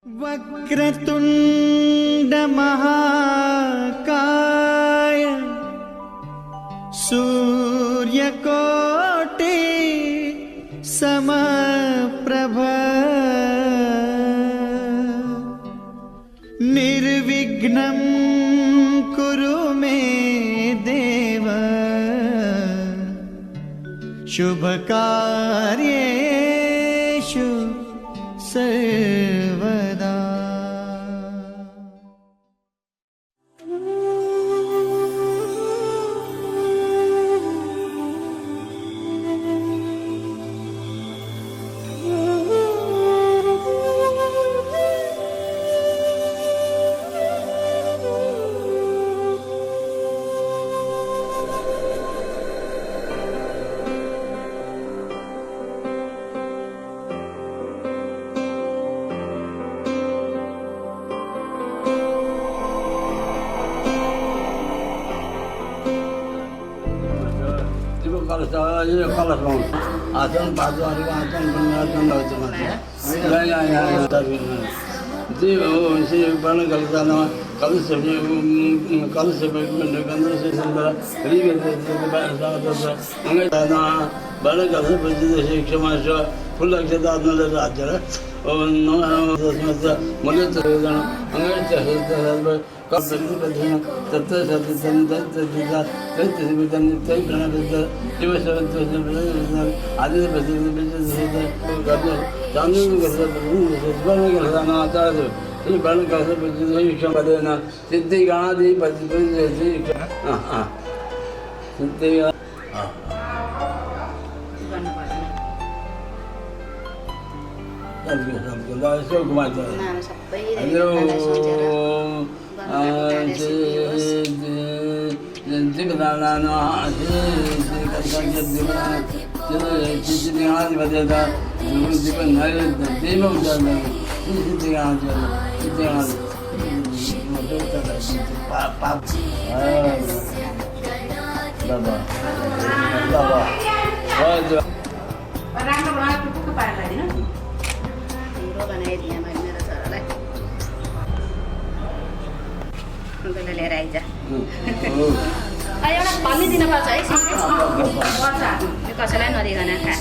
वक्रतुंड महाकाय सूर्यकोटि समप्रभ निर्विघ्नं कुरु मे देव शुभकार्येषु सर्वदा। आसन बाजू आसन पुण्यासन श्री बण कलशान कलश कलश गंध से सुंदर बण कलश क्षमा फुल अक्षतात्मक राज्य मुलत तत्व सिद्धि गणाधि सिद्धि लिएर आइज एउटा भन्ने दिन पर्छ है यो कसैलाई नदिकन खा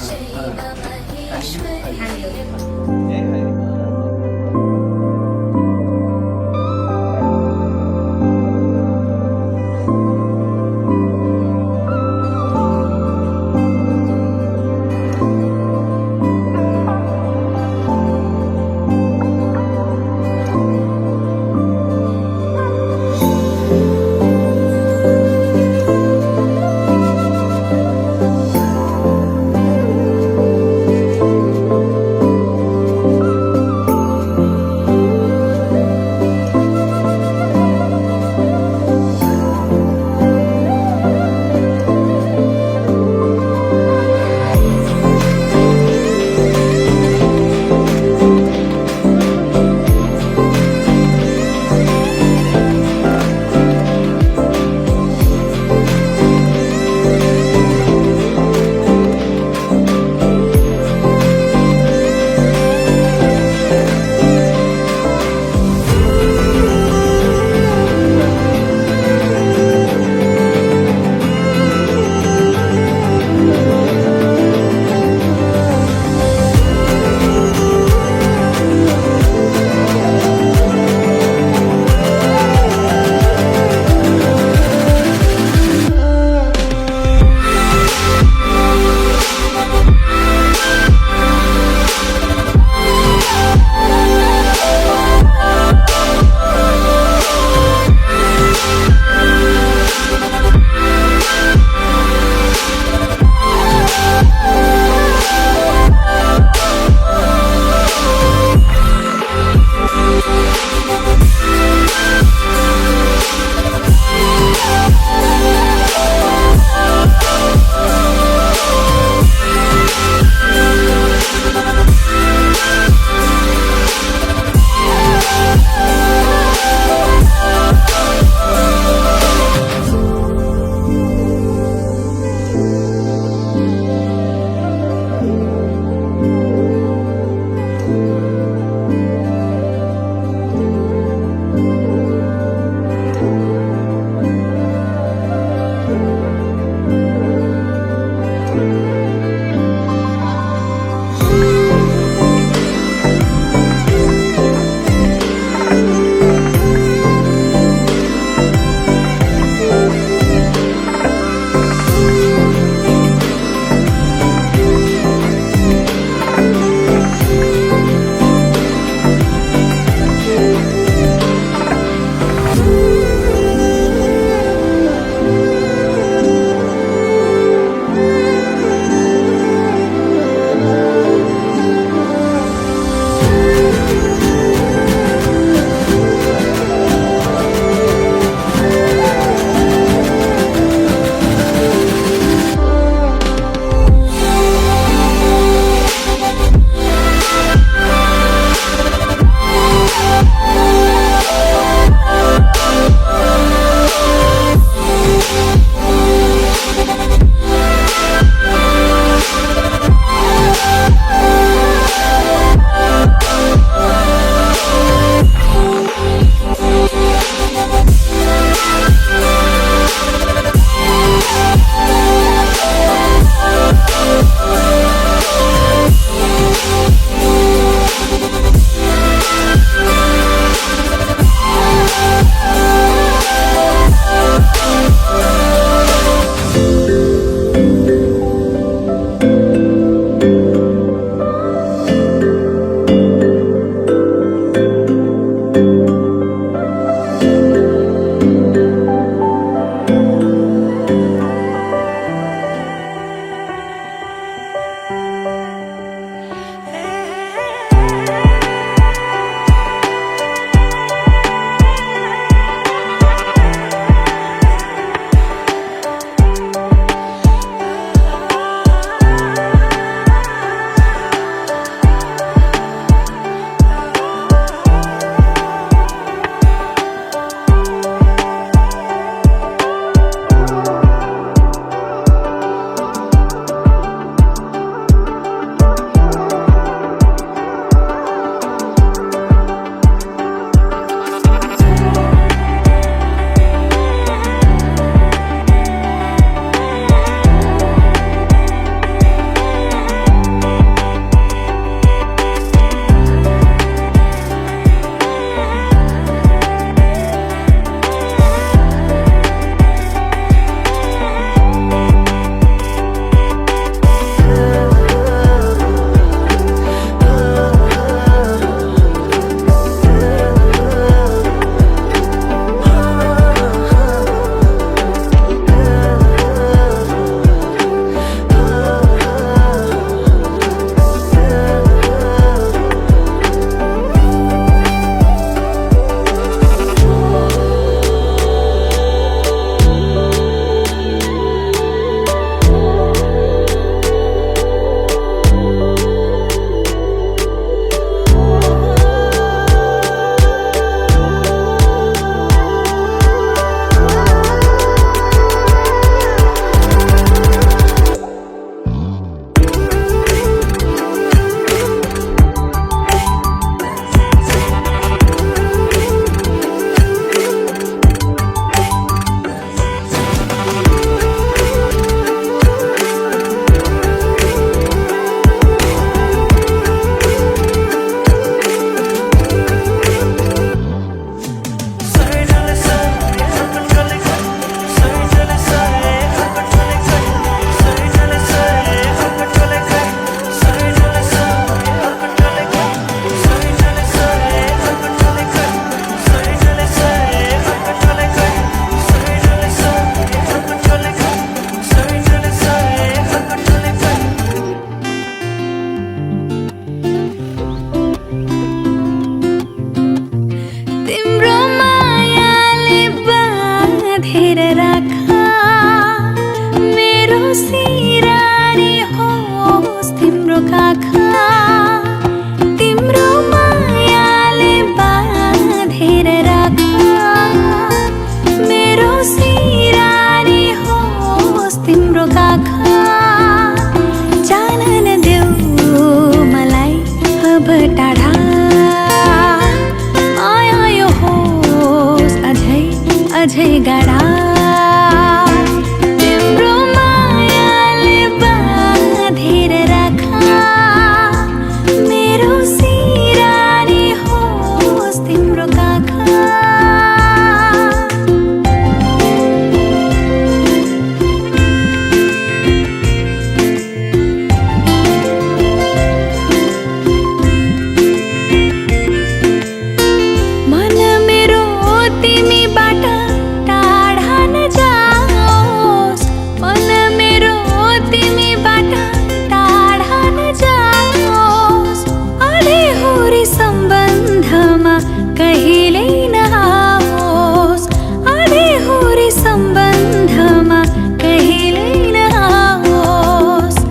माझै गाडा तिम्रो मायाले बाँधेर राखा मेरो सिरानी होस् तिम्रो काखा मन मेरो तिमीबाट टाढा नजाओस् मन मेरो तिमीबाट टाढा नजाओस् अधेहुरी सम्बन्धमा कहिल्यै नआओस् अधेहुरी सम्बन्धमा कहिल्यै नआओस्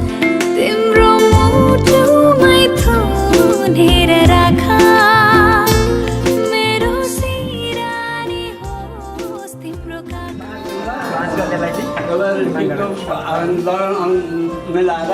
तिम्रो मुटुमै थुनेर राखा मेरो सिरानी होस् तिम्रो काखा मिलाएर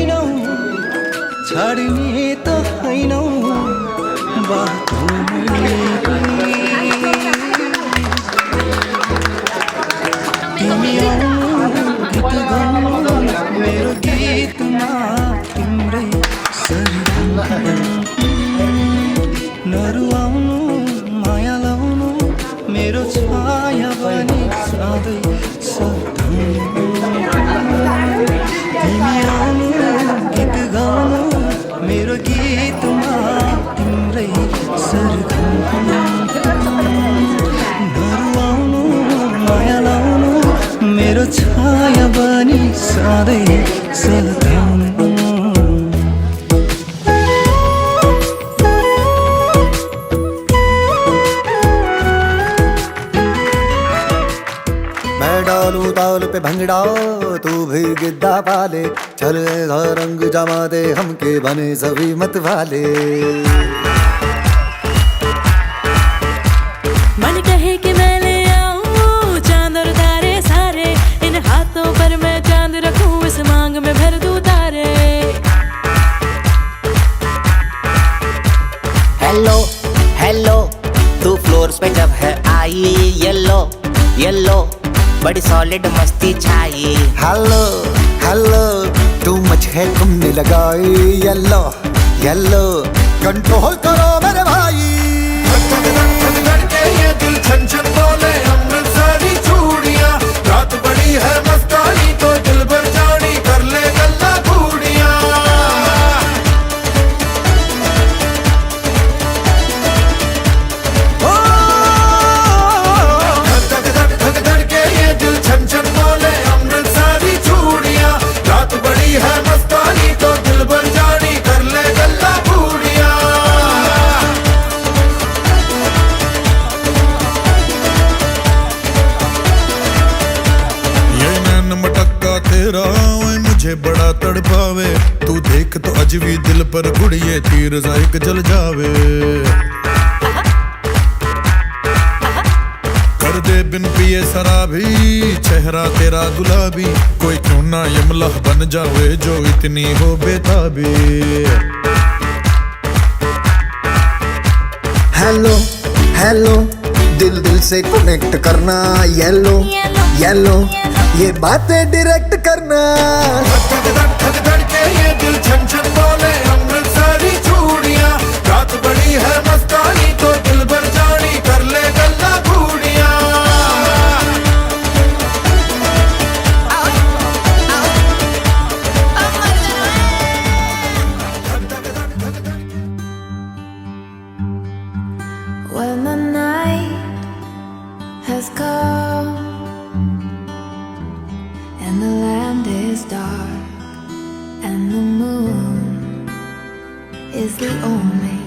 आउनु छाड्ने त हैनौ तिमी गीत गाउनु मेरो गीतमा तिम्रै नरुवाउनु माया लाउनु मेरो छाया पनि सधैँ सताउनु तिमी आउनु गीत गाउनु सधैँ सताउनु। मैं डालूं ताल पे भंगड़ा तू भी गिद्दा पाले, चल ऐसा रंग जमा दे हमके बने सभी मत वाले। मन कहे कि मैं ले आऊं चांद और तारे सारे, इन हाथों पर मैं चांद रखूं, इस मांग में भर दूं तारे। हेलो हेलो तू फ्लोर पे जब है आई, येलो येलो बड़ी सॉलिड मस्ती छाई। हेलो हेलो तू मच है तुमने लगाई, येलो येलो कंट्रोल करो मेरे भाई। ये दिल छन छन बोले अमृतसरी चूड़ियां, रात बड़ी है मस्तानी तो दिल भर जानी कर ले गल्ला घूड़ियां। धक धड़के ये दिल छन छन बोले अमृतसरी चूड़ियां, रात बड़ी है मस्तानी तो दिल भर जानी कर ले गल्ला घूड़ियां। मटक्का तेरा ओए मुझे बड़ा तड़पावे, तू देख तो अजवी दिल पर गुड़िए तीर जायक जल जावे। कर दे बिन पिए शराबी चेहरा तेरा गुलाबी, कोई क्यों ना यमला बन जावे जो इतनी हो बेताबी। हेलो हेलो दिल दिल से कनेक्ट करना, येलो येलो ये बातें डायरेक्ट करना। धक धड़के ये दिल छन छन बोले अमृतसरी चूड़ियां, रात बड़ी है मस्तानी तो दिल भर जानी कर ले गल्ला घूड़ियां। When the night has come and the land is dark and the moon is the only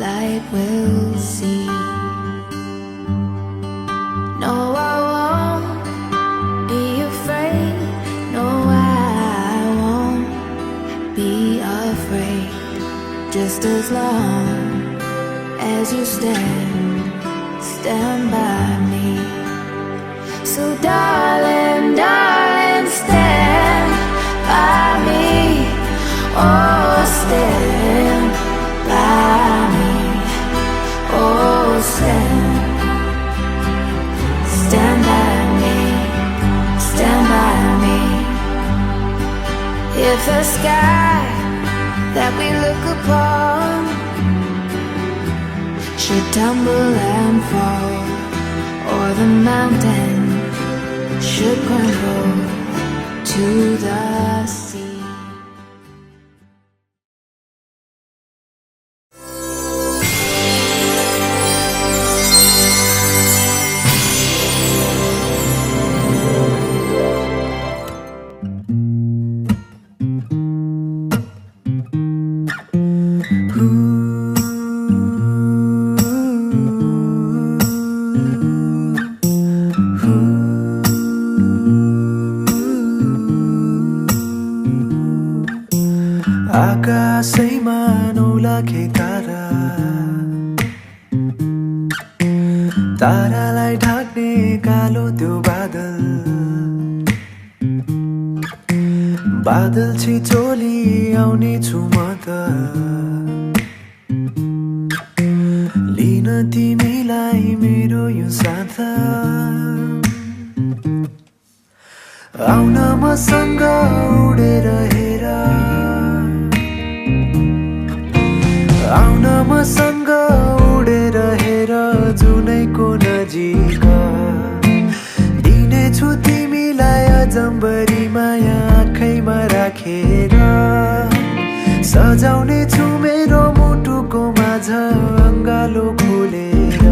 light we'll see. No, I won't be afraid. No, I won't be afraid. Just as long as you stand by me. So darling, darling, stand by me. Oh, stand by me. Oh, stand by me. Stand by me. If the sky that we look upon should tumble and fall, or the mountain should crumble to the sea. आकाशैमा नौलाखे तारा, तारालाई ढाक्ने कालो त्यो बादल, बादल छिचोली आउने छु म त लिन तिमीलाई मेरो यो साथ। आउन मसँग उडेर हेर, आउन मसँग उडेर हेर जुनैको नजिक, दिनेछु तिमीलाई अजम्बरी माया आँखैमा राखेर, सजाउने छु मेरो मुटुको माझ अङ्गालो खोलेर।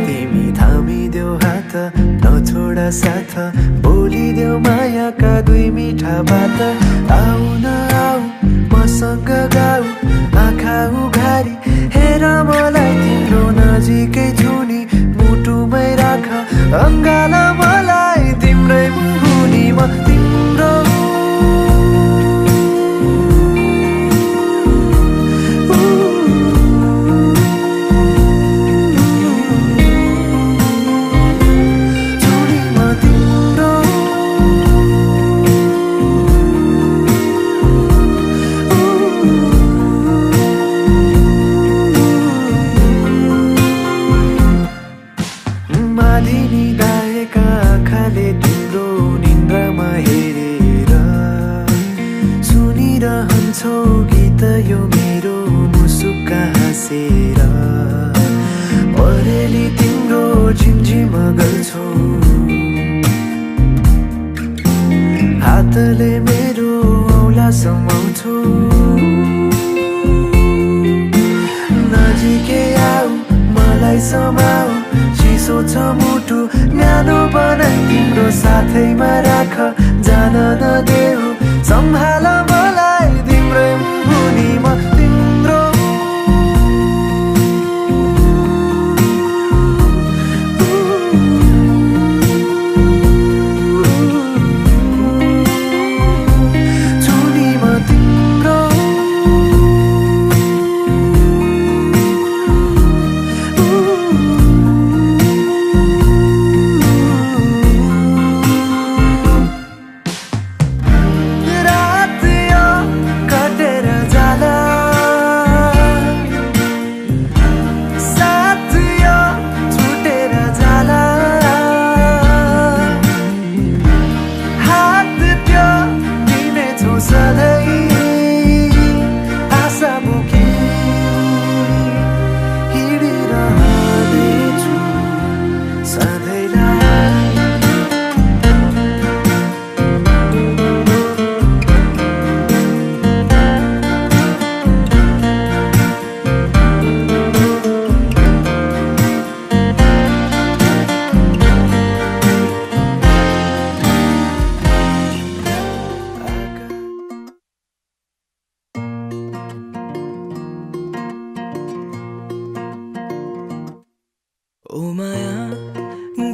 तिमी थामिदेऊ हात नछोड एउटा साथ बोलिदेऊ मायाका दुई मिठा बात आऊ न आऊ मसँग गाऊ आँखा उघारी हेर मलाई तिम्रो नजिकै छु नि मुटुमै राख अङ्गाल मलाई तिम्रै मुनि म तिम्रो मालिनी गाएका आँखाले तिम्रो निन्द्रामा हेरेर सुनिरहन्छौ गीत यो मेरो मुसुक्का हाँसेर परेली तिम्रो झिमझिम गर्छौ हातले मेरो औला समाउँछौ नजिकै आऊ मलाई समाऊ चिसो छ मुटु न्यानो बनाई तिम्रो साथैमा राख जान नदेऊ सम्हाल मलाई तिम्रै मुनि म तिम्रो छुनी म तिम्रो ओ माया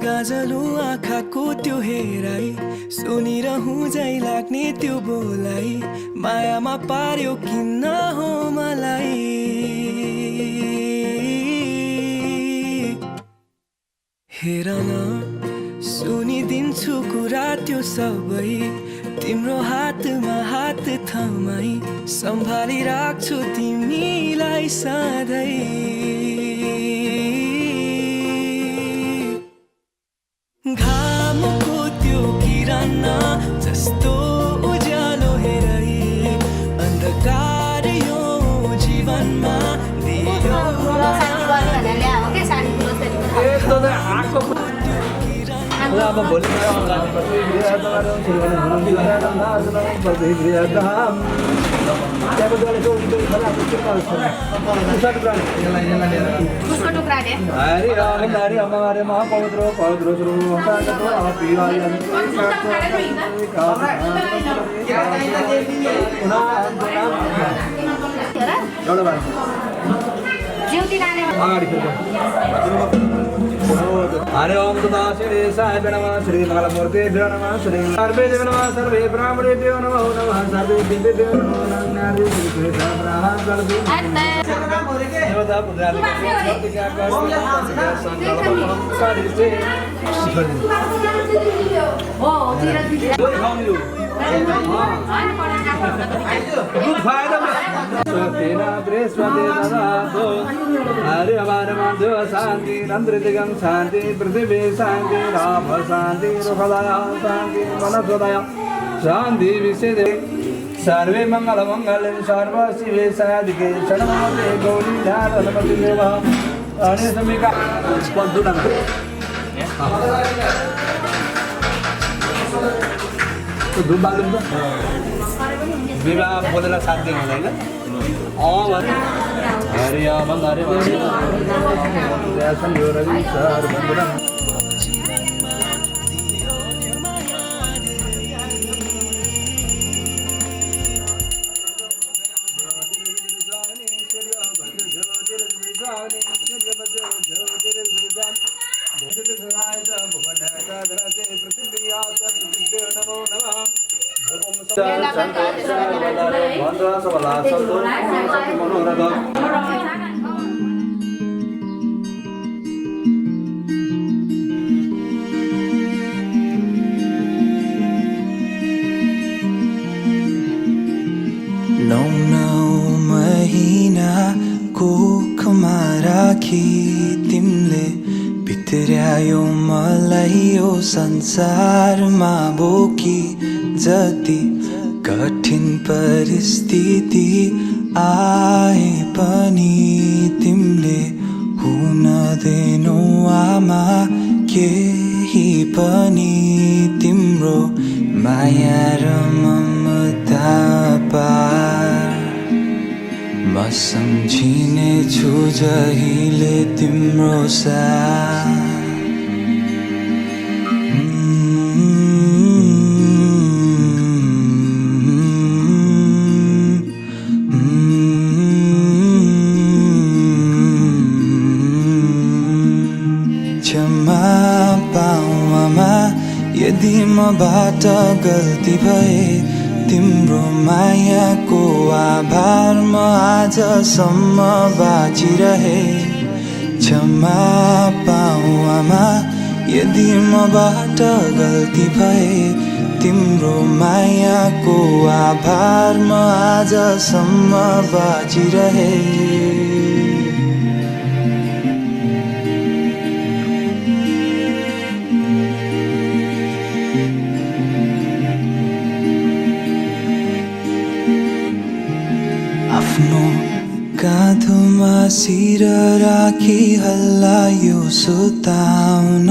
गाजलु आँखाको त्यो हेराई सुनिरहँ झै लाग्ने त्यो बोलाई मायामा पार्यो किन्न हो मलाई हेर न सुनिदिन्छु कुरा त्यो सबै तिम्रो हातमा हात थमाई सम्भाली राख्छु तिमीलाई सधैँ घामको त्यो किरण जस्तो उज्यालो हेरै अन्धकार यो जीवनमा दियो अब भोलि हरे ओम तदा श्री साई नमः श्री मंगलमूर्ति नमः श्री सर्वे नमः सर्वे ब्राह्मणेभ्यो नमो नमः सर्वे दिव्येभ्यो नमो नमः श्री ब्रह्म सर्वे देवता पुजारी प्रतिज्ञा कर हरे हमारे माधव शांति नंद्रिगम शांति पृथ्वी शांति राम शांति रुखदय शांति मनसोदय शांति विषय सर्वे मंगल मंगल सर्व शिवे साधिके शरणमते गौरी ध्यानमति देव अने समिका पंदुडा तो दुबालुम विवाह बोलेला साथ दिन हुँदैन हरे बन्दारे कोखमा राखी तिमीले भित्र्यायो मलाई यो संसारमा बोकी जति कठिन परिस्थिति आए पनि तिमीले हुन दिनौ आमा केही पनि तिम्रो माया र ममता पार म सम्झिने छु जहिले तिम्रो साथ क्षमा पाऊ आमा यदि मबाट गल्ती भए तिम्रो मायाको आभार म आजसम्म बाँचिरहे क्षमा पाऊ आमा यदि मबाट गल्ती भए तिम्रो मायाको आभार म आजसम्म बाँचिरहे आफ्नो काँधोमा शिर राखी हल्लायो सुताउन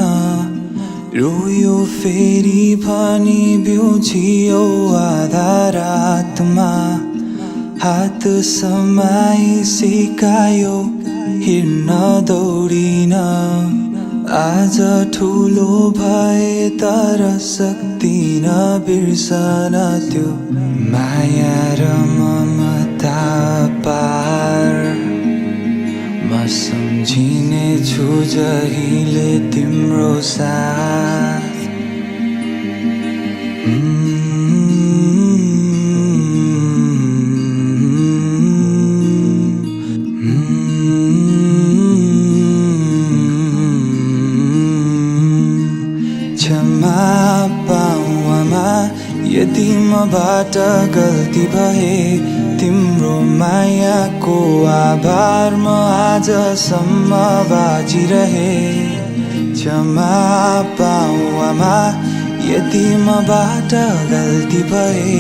रोयो फेरि भनी बिउझियो आधा रातमा हात समाई सिकायो हिँड्न दौडिन आज ठुलो भए तर सक्दिन बिर्सन त्यो माया र ममता पार म सम्झिने छु जहिले तिम्रो साथ क्षमा पाऊ आमा यदि मबाट गल्ती भए तिम्रो मायाको आभार म आजसम्म बाँचिरहे क्षमा पाऊ आमा यदि मबाट गल्ती भए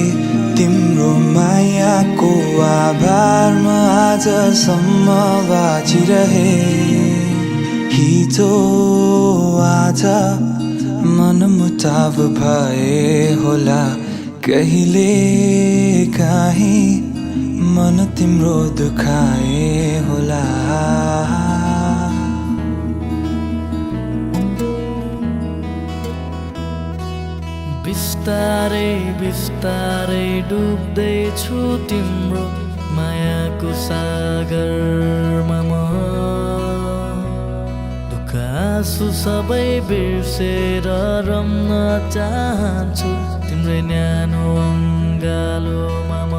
तिम्रो मायाको आभार म आजसम्म बाँचिरहे हिजो आज मनमुटाव भए होला कहिले काहीँ मन तिम्रो दुखाए होला बिस्तारै बिस्तारै डुब्दैछु तिम्रो मायाको सागरमा म आँसु सबै बिर्सेर रम्न चाहन्छु तिम्रै न्यानो अङ्गालोमा म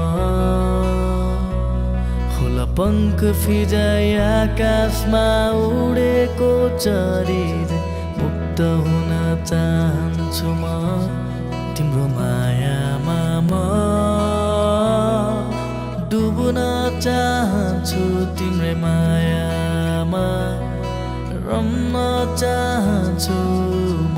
होला पङ्ख फिजाइ आकाशमा उडेको चरी मुक्त हुन चाहन्छु म तिम्रो मायामा म डुब्न चाहन्छु तिम्रै मायामा रम्न चाहन्छु म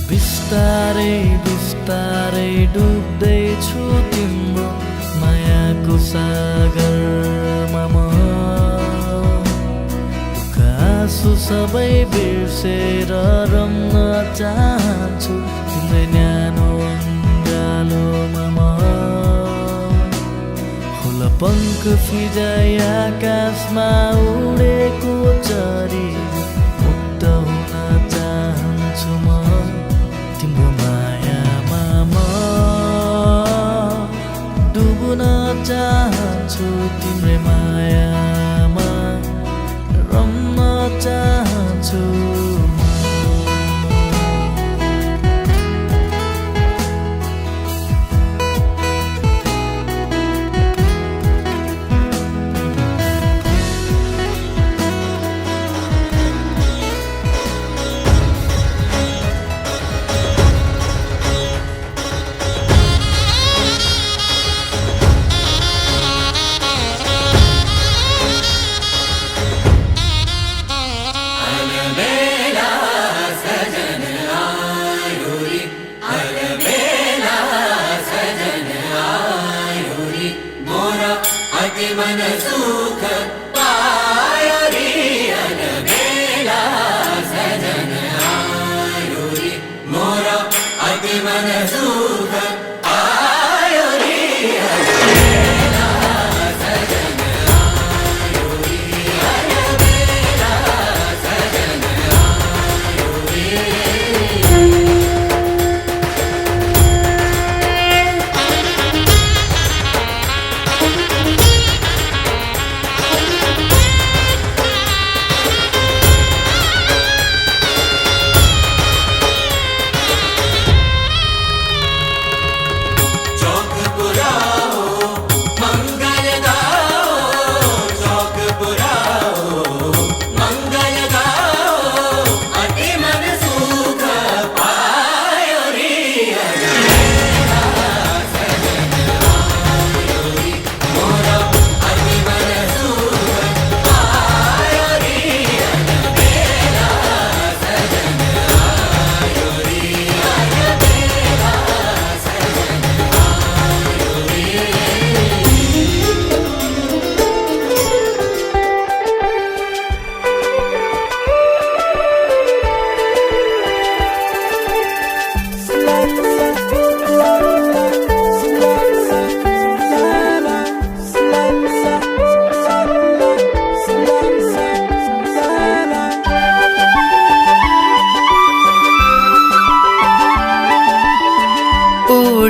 बिस्तारै बिस्तारै डुब्दैछु तिम्रो मायाको सागरमा म आँसु सबै बिर्सेर रम्न चाहन्छु तिम्रै न्यानो अङ्गालोमा म होला पङ्ख फिजाइ आकाशमा उडेको चरी मुक्त हुन चाहन्छु म तिम्रो मायामा म डुब्न चाहन्छु तिम्रै मायामा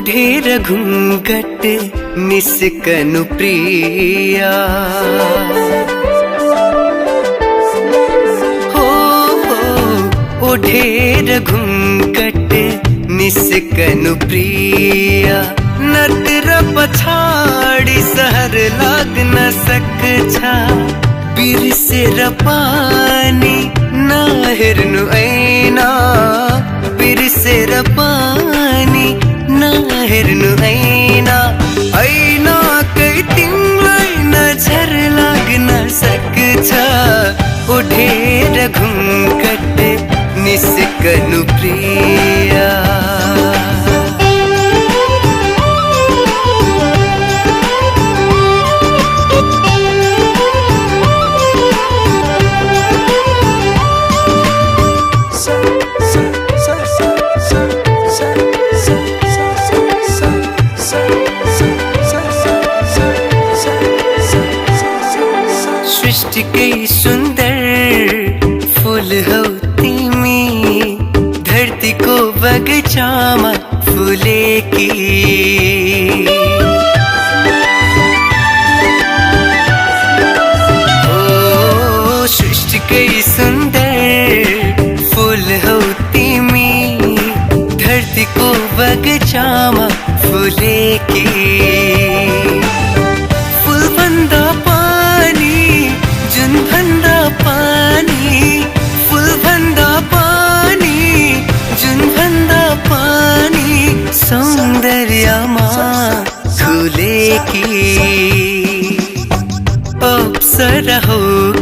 ओढेर घुङ्गट निस्कनु प्रिया हो ओढेर घुङ्गट निस्कनु प्रिया नत्र पछाडी सहर लाग्न सक्छ बिर्सेर पानी नहेर्नु ऐना बिर्सेर पानी नहेर्नु ऐना ऐनाकै तिमीलाई नजर लाग्न सक्छ ओढेर घुङ्गट निस्कनु प्रिया सृष्टिकै सुन्दर फूल हौ तिमी धरतीको बगैँचामा फुलेकी ओ सृष्टिकै सुन्दर फूल हौ तिमी धरतीको बगैँचामा फुलेकी फुलभन्दा जुन भन्दा पानी फुल भन्दा पानी जुन भन्दा पानी सौन्दर्यमा खुलेकी अप्सरा हो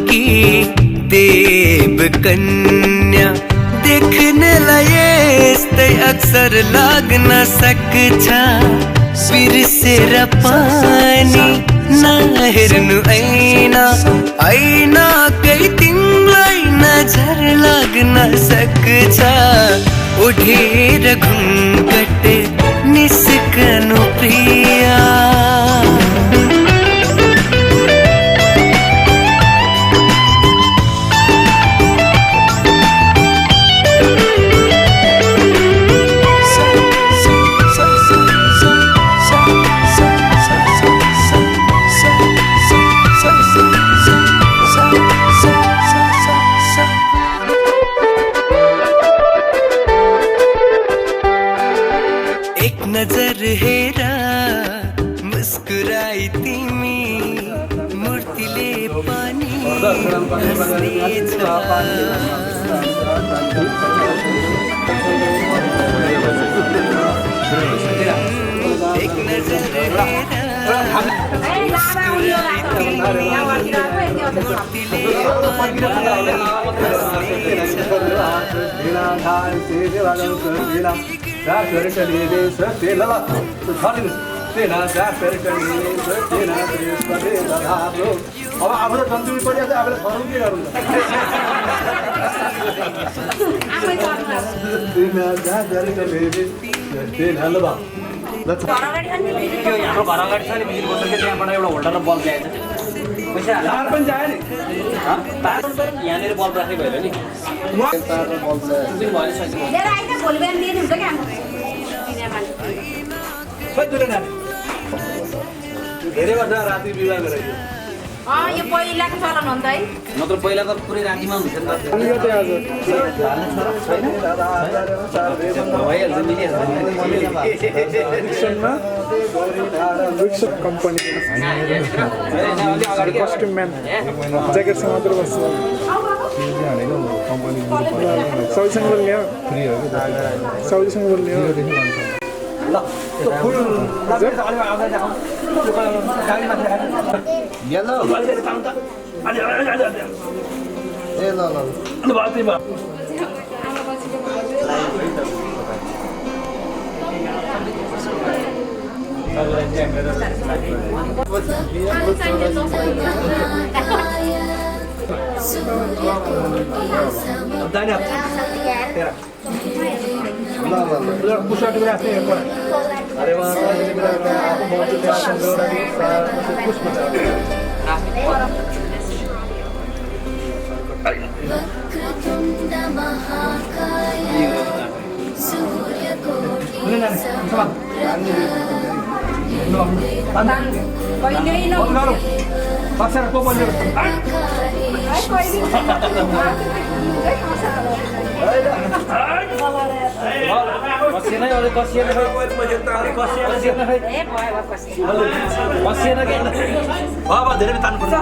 कि देव कन्या देख्नलाई यस्तै अक्सर लाग्न सक्छ बिर्सेर पानी नहेर्नु ऐना ऐनाकै तिमीलाई नजर लाग्न सक्छ ओढेर घुङ्गट निस्कनु प्रिया नजर हेर मुस्कुराई तिमी मूर्तिले पनि हस्नेछ एक नजर हेर मुस्कुराई तिमी मूर्तिले अब हाम्रो जन्तुले परिहाल्छ आफूले फरौँ के गर्नु हाम्रो घर अगाडि छ नि बिजुली बल्ब त्यहाँबाट एउटा होल्डर र बल्ब ल्याएछ पैसा तार पनि चाहियो नि यहाँनिर बल्ब राख्ने भयो नि धेरै वर्ष राति विवाह गरेको यो पहिलाको चलन हो नि त है नत्र पहिला त पुरै रातिमा हुन्छ नि बसेर को बोल्यो बसेन अरे बसिएन बसिएन के अब धेरै तान्नु पर्छ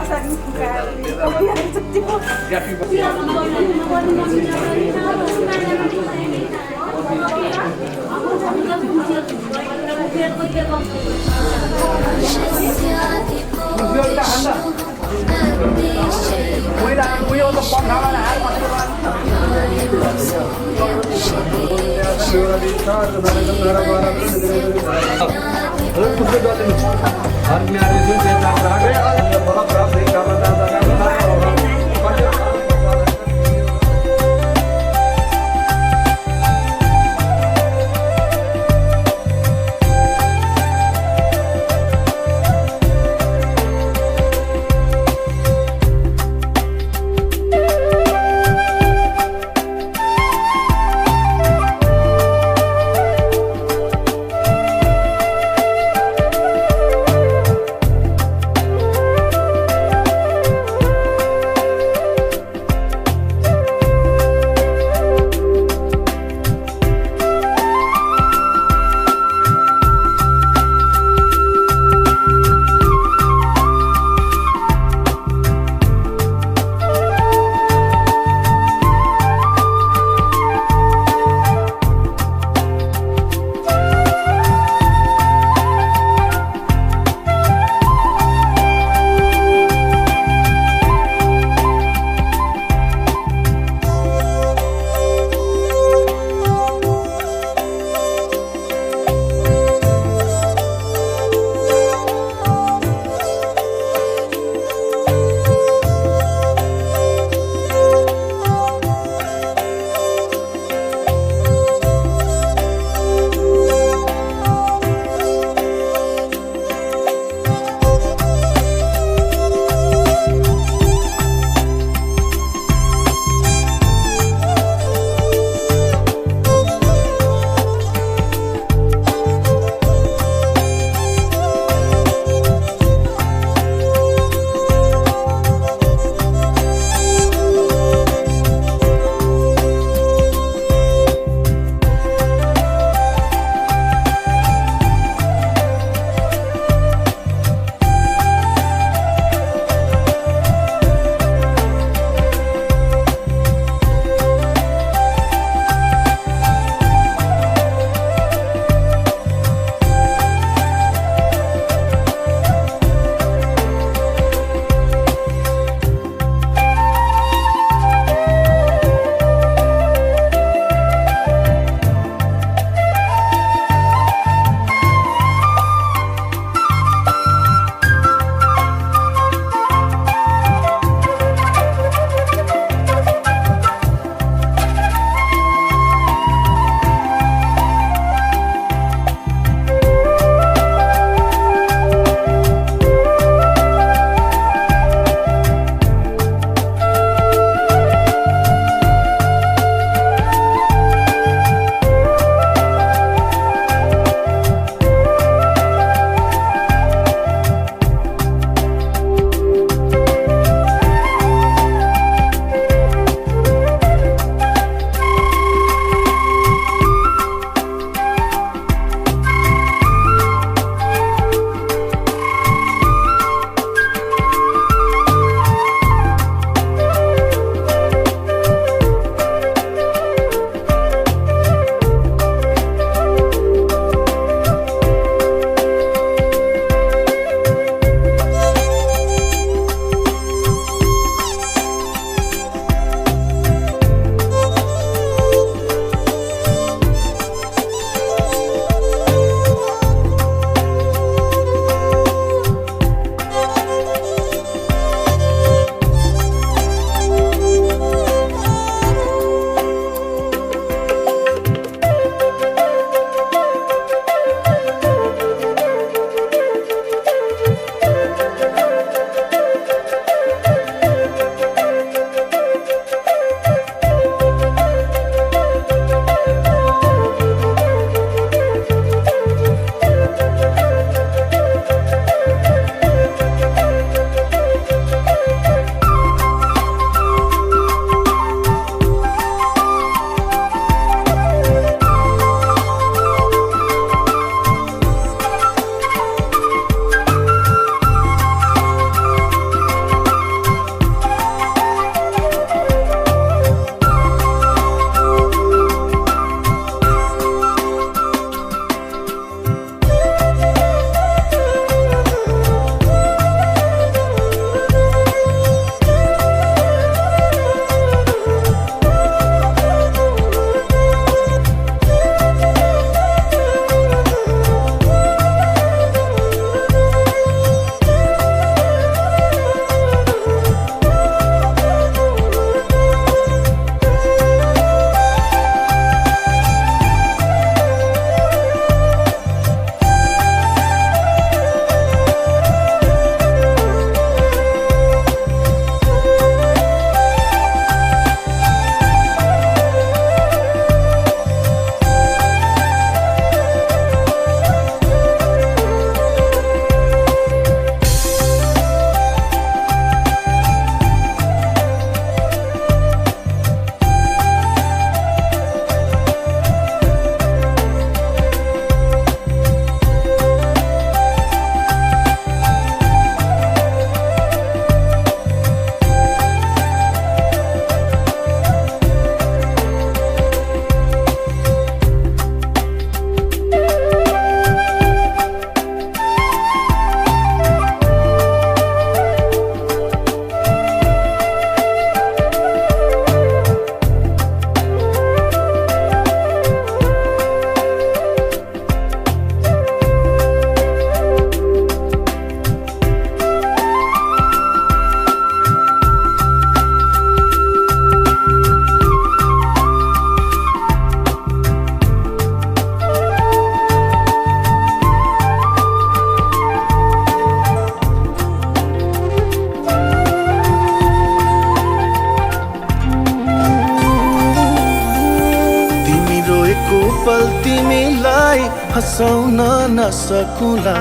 पल तिमीलाई हँसाउन नसकुला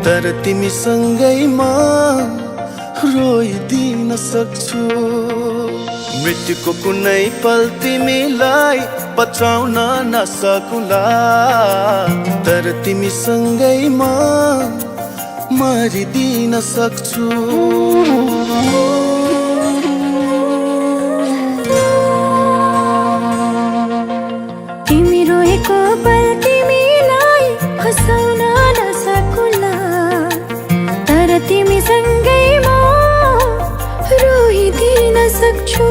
तर तिमीसँगै म रोइदिन सक्छु मृत्युको कुनै पल तिमीलाई बचाउन नसकुला तर तिमीसँगै म मरिदिन सक्छु तिमी रोएको पल तिमीलाई हँसाउन नसकुला तर तिमीसँगै म रोइदिन सक्छु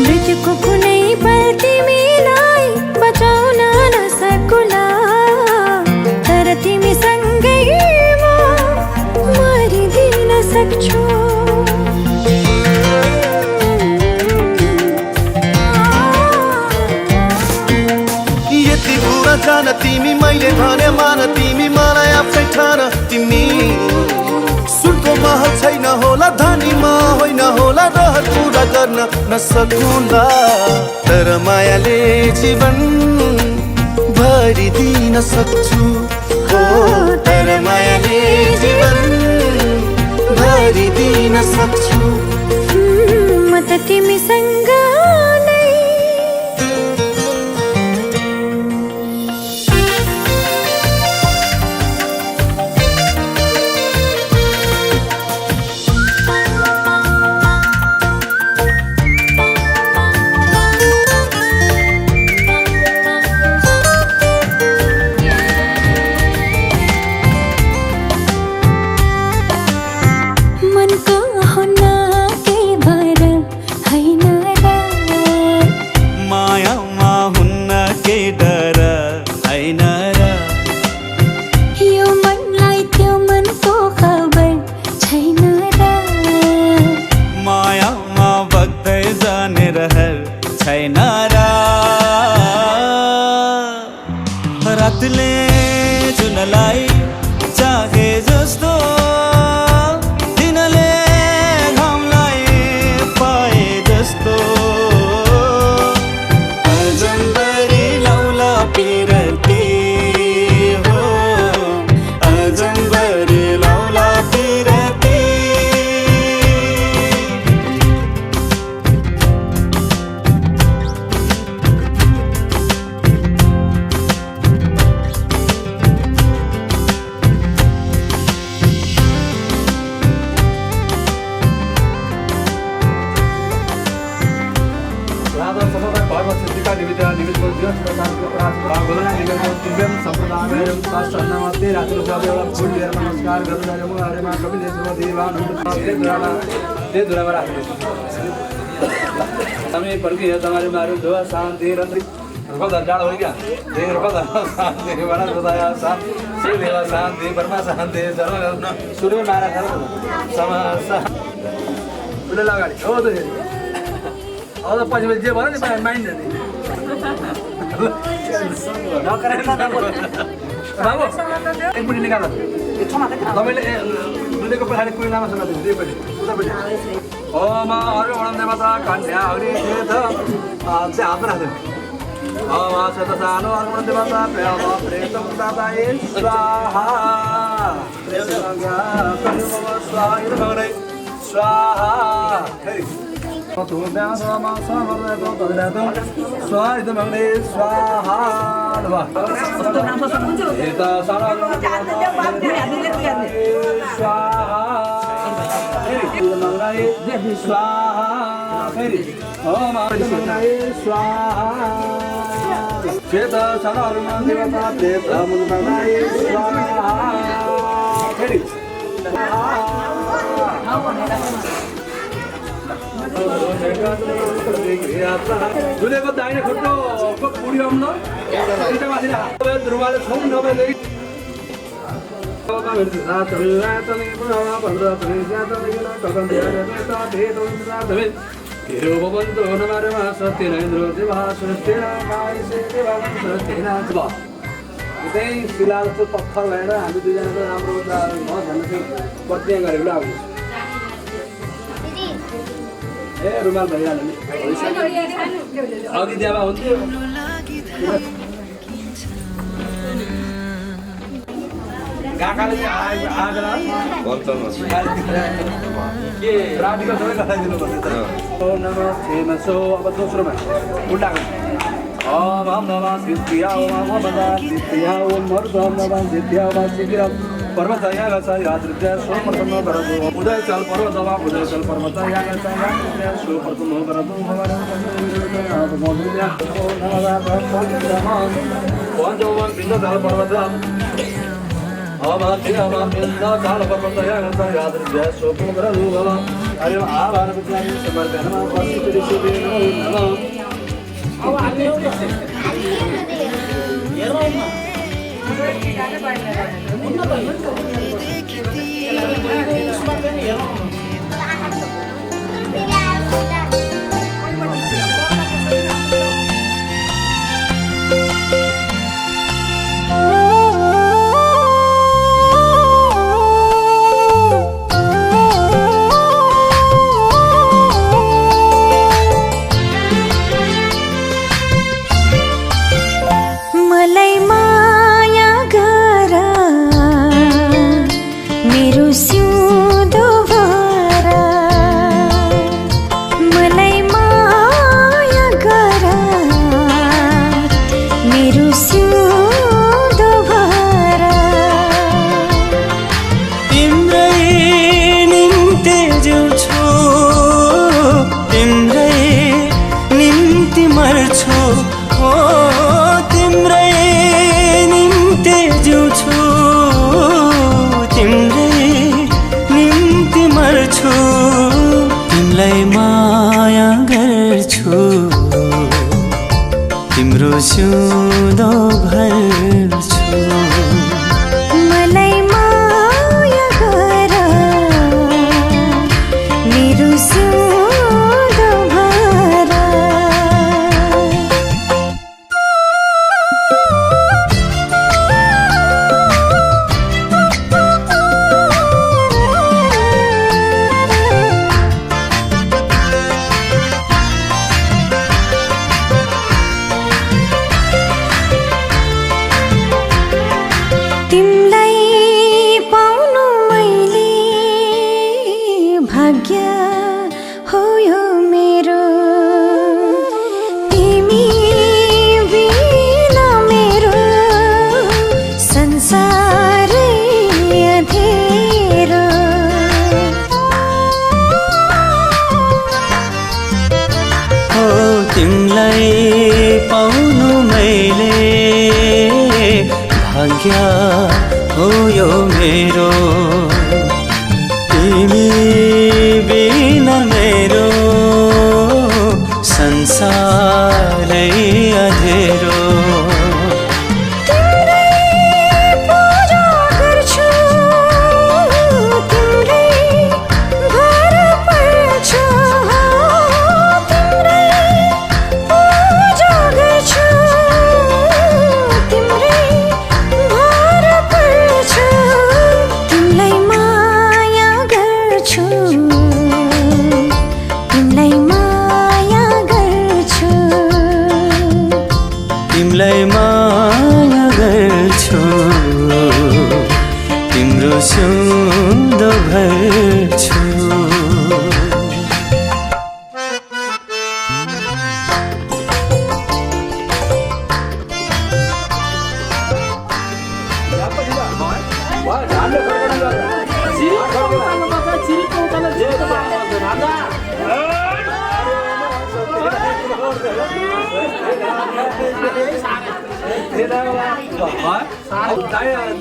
मृत्युको कुनै पल तिमीलाई बचाउन नसकुला तर तिमीसँगै म मरिदिन सक्छु यति बुरा जान तिमी मैले भने मान तिमी मलाई आफै ठान तिमी सुनको महल छैन होला धनीमा होइन होला रहर पुरा गर्न नसकुला तर मायाले जीवन भरिदिन सक्छु हो तर मायाले जीवन भरिदिन सक्छु म त तिमीसँग नै मनको हुना के भर हैन र मायामा हुन्न के डर हैन र यो मनलाई त्यो मनको खबर छैन र मायामा बग्दै जाने रहर छैन र रातले जुनलाई चाहे जस्तो दिनले घामलाई पाए जस्तो अजम्बरी लौला पिरती हो अजम्बरी लौला पिरती नमस्कार तुम्हारे मारू दो शांति रंद्री जाड़ हो गया शांति बताया शांति बर्मा शांति शुरू में मारा गाड़ी हो तो पछि जे भयो नि माइन्ड बाबु एकपट्टि निकाल तपाईँले दुधेको पछाडि कुइलामा सुना दिनु दुईपट्टि उतापट्टि ओम अरू वडम देवता कन्या हरि तीर्थ चाहिँ हात राख्दैन सेत सानो अरू वडम देवता प्रेम प्रेत मुक्तादाय स्वाहा स्वाहा दुलेको दाहिने खुट्टो पुडी आउन ध्रुवाले छौँ नभए त्यही फिलहाल चाहिँ पत्थर भएर हामी दुईजना राम्रो प्रतिज्ञा गरेको अब ए रुमाल भइहाल्यो नि अघि देवा हुन्थ्यो गाकाले चाहिँ आगला के रातिको सबै गराइदिनु पर्छ त ओम नमः शिवाय अब दोस्रोमा उल्टाको ओम नमः शिवाय ओम नमः शिवाय ओम नमः शिवाय ओम शिवाय पर्वत यागछ यादृत्य सोमप्रथम गरदु उदय चल पर्वत दवा उदय चल पर्वत यागछ यादृत्य सोमप्रथम गरदु भगवान मोदिया ओम नमः पंचोवन बिंद चल पर्वत अमात्य बिंद चल पर्वत यागछ यादृत्य सोमप्रथम गरदु भगवान हरि आभार विद्यानि समर्पणम पश्चिति शिवे नमः अब हामी सिउँदो भर्छु मलाई माया गर मेरो सिउँदो भर हो यो मेरो तिमी बिना मेरो संसारै अँधेरो तिमीलाई माया गर्छु तिम्रो सिउँदो भर्छु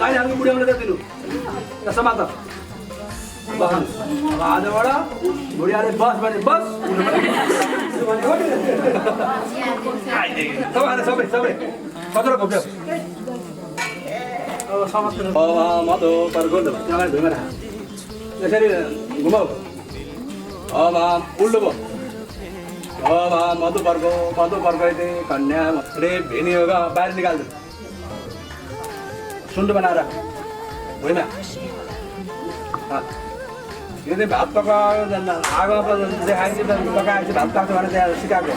दाइहाल्नु बुढ्याउनु दिनु समात बहन आजबाट बुढियाले बस भने बस सबै सबै कत्रो घोप्यो मतो पर्को त्यहाँ धुमेर यसरी घुमाऊ अब उल्टो भयो अब मधु पर्को कन्या रे भेनी होगा बाहिर निकाल्छु सुन्डो बनाएर होइन यो चाहिँ भात पकाएको आगोमा देखाएपछि पकाएपछि भात पाक्छ भने त्यहाँ सिकाएको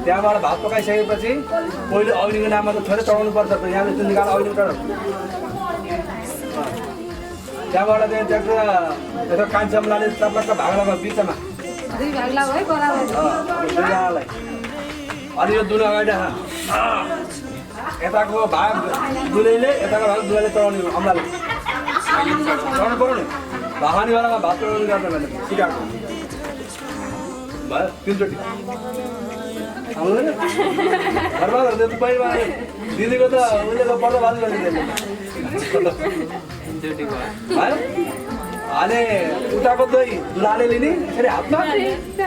त्यहाँबाट भात पकाइसकेपछि पहिले अग्निको नाममा त थोरै चढाउनु पर्छ यहाँले जुन निकाल अग्नि चढाउनु त्यहाँबाट चाहिँ ट्र्याक्टर यता कान्छमलाले टपक्क भाग्लामा बिचमा अनि यो दुलो अगाडि यताको भाग दुलैले यताको भाग दुलैले चढाउने अम्लाले चढाउनु पऱ्यो नि भाखानीवालामा भात चढाउनु गर्छ मैले सिकाएको भयो 3 चोटि आउँदैन घरमा बाहिरमा दिदीको त उसले त पर्दा बाजु गरिदिँदैन अनि उताको दही दुलाले लिने फेरि हातमा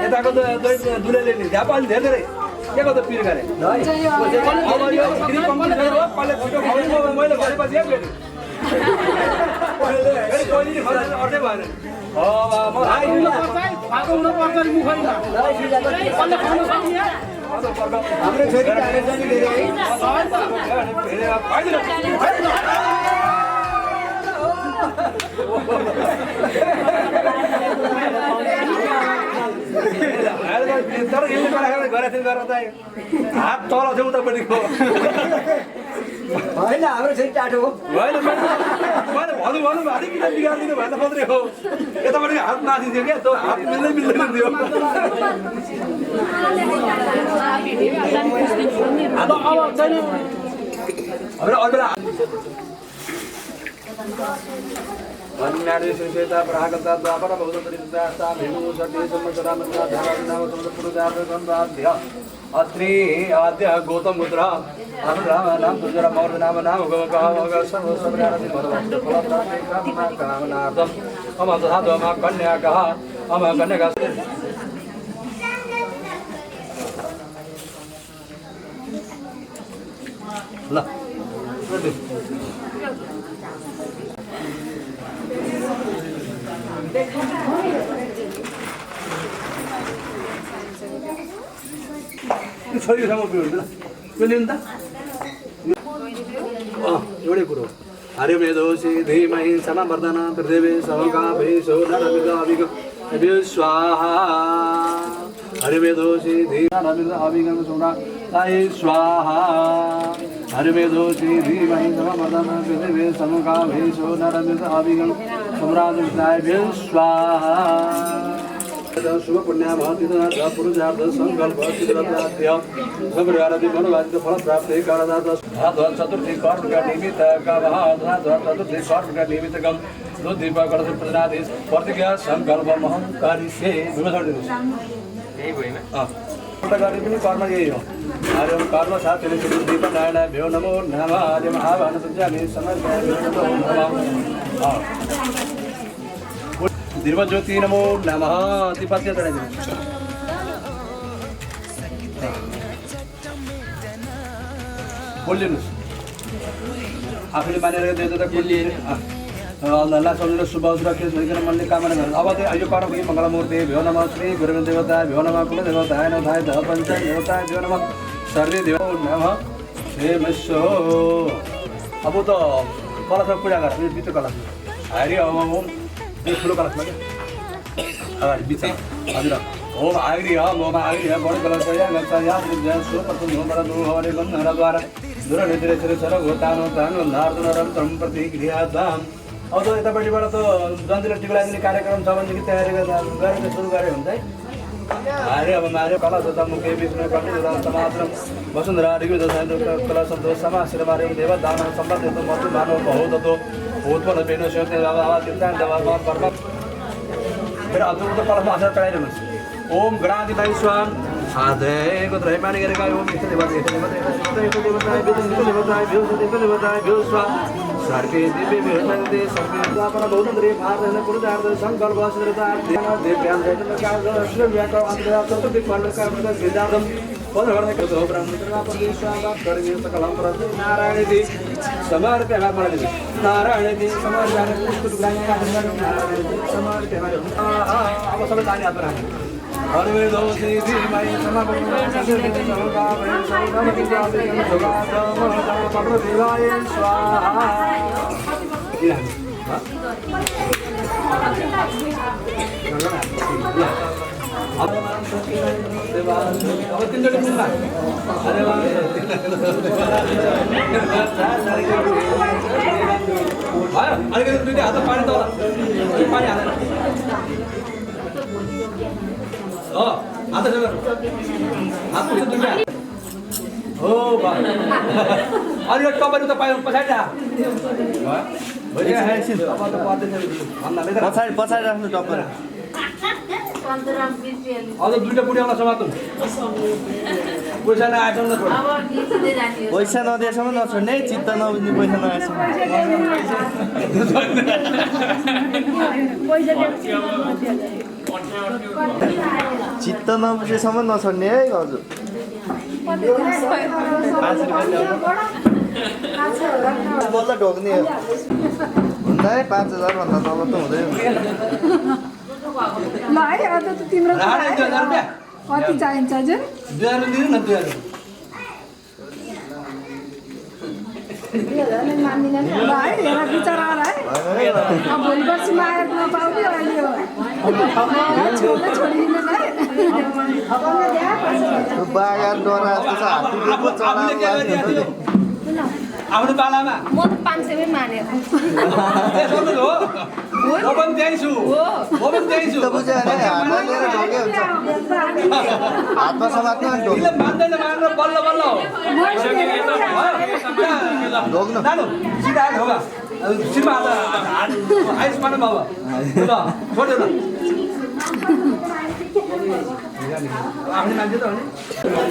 यताको दही दुलेले लिने झ्याप अलि धेरै धेरै के गर्दा पिर गरे अब यो फेरि कम्पनी भयो कसले छिटो खाउनु मैले भनेपछि फेरि कोही अर्कै भएन हाम्रो छोरी तर यसले गरेको त हात तल थियो उतापट्टिको होइन हाम्रो चाहिँ टाटो हो होइन मैले भनौँ अलिक किन बिगारिदिनु भए त मात्रै हो यतापट्टि हात माथि थियो क्या त्यो हात मिल्दै थियो वन्यादि श्रीता प्रागता द्वापर बहुतरिता सा भेनु सति समचरामता धारानाम समपुरुषार्थ संवाद्य अत्रि आद्य गौतम पुत्र अनुराम नाम तुजरा मौर्य नाम नाम गवग सर्व सबरादि भरवंश फलप्राप्ति कामनार्थम अम तथा द्वमा कन्या कहा अम कन्या का ल छोरीसँग पिउँदैन पिउँदैन त एउटै कुरो हरे मेधोसी धीमहि समवर्धन पृथिवी सवकाभेशो नरमिदाभिग स्वाहा हरे मेधोसी धीमहिदाभिगम सोना ताय स्वाहा हरे मेधोसी धीमहि समवर्धन पृथिवी सवकाभेशो नरमिदाभिगम सम्राजताय स्वाहा शुभ पुण्याभाति पुरुषार्थ संकल्प सिद्धाद्य सबरादि मनोवादित फल प्राप्ति कारणार्थ चतुर्थी कर्म का निमित्त का चतुर्थी कर्म का निमित्त गम दो दीप कर प्रदादेश प्रतिज्ञा संकल्प महंकारी से यही भयो हैन प्रकारले पनि कर्म यही हो आर्य कर्म साथले दीप नारायण भ्यो नमो नमः आर्य महाभान सञ्जाले समर्पयामि नमः दिव्यज्योति नमो नमः दिपत्य चढाइदिनु बोलिदिनुहोस् आफूले मानेर देवता बोलिएर अल्लाह सबैले शुभ सुरक्षित भइकन मनले कामना गर्नु अब चाहिँ यो कर्म कि मङ्गलमूर्ति भ्यो नमः श्री गुरुदेव देवता भ्यो नमः कुल देवता नमः ध पञ्च देवता भ्यो नमः सर्वे देव नमः हे मस्यो अब त कलशमा पूजा गर्छ बिचको कलशमा हरि ओम यो ठुलो कलशमा क्या अगाडि बिच हजुर ओम आग्री ओम आग्री बढी कलश सुप्रथम होमरा नु हरे गन्धरद्वारा दूर निद्रेश्वर सर गोतानो तानो नार्दनरम तम प्रतिक्रियादाम अब त यतापट्टिबाट त जन्तीले टिका लगाइदिने कार्यक्रम छ भनेदेखि तयारी गरेर सुरु गरे हुन्छ है हरे अब मारे कलश त मुखे विष्णु कण्ठे समात्र वसुन्धरा ऋग्वेद कला सन्तोष समाश्र मारे देव दान सम्बन्धित मधु मानव बहुदतो उत्पन्न बेनो शोते बाबा तीर्थान देवा कर्म फिर अद्भुत कलशमा अक्षर चढाइदिनुहोस् ओम गणाधिपति स्वाम आधेको त्रैमाने गरेका ओम इष्ट देवता सर्के दिव्य विहृतन्ते संवेदापन बहुतन्त्रे भारतन पुरुषार्थ संकल्प श्रद्धा ध्यान दिव्यान श्रव्याको अन्तर्गत चतुर्दिक कर्मका सिद्धार्थम पदवर्णक कृतो ब्रह्मचर्या परमेश्वरा कर्मे सकलं प्रति नारायणेति समर्प्य नारायणेति नारायणेति समर्प्य पुष्प समर्प्य अब सबै जाने हात राख्नु हरे दोषी धीमहि समर्पयामि स्वाहा अब तिनचोटि पुग्ला अरे वाह भयो अलिकति दुईटा हात पानी त पानी हालेर हात हात पुग्छ दुईटा हो अलिकति तपाईँ त पाइ पछाडि पछाडि पछाडि राख्नु टप्पर अझ दुईटा बुढी समात्नु पैसा नआएसम्म नछोड पैसा नदिएसम्म नछोड्ने चित्त नबुझ्ने पैसा नआएसम्म चित्त नबुझेसम्म नछोड्ने है हजुर बल्ल ढोक्ने हो हुँदा 5,000 भन्दा तल त हुँदैन ल है अझ त तिम्रो कति चाहिन्छ हजुर 2000 दिनु न 2000 मान्दिनँ नि ल है हेर बिचरा है अब भोलि पर्सि माया नपाउने अहिले हो छोड्दै छोडिदिनु है बागान डरा जस्तो छ हात्तीले पो चढाएर आफ्नो पालामा म त 500 मै मानेको म पनि त्यही छु बुझ्यो भने हातमा लिएर ढोके हुन्छ हातमा समात्नु अनि ढोक्नु मान्दैन मानेर बल्ल बल्ल हो ढोक्नु जानु सिधा आएर होगा सिमा आयुष्मान बाबा ल छोड्यो ल आफ्नै मान्छे त हो नि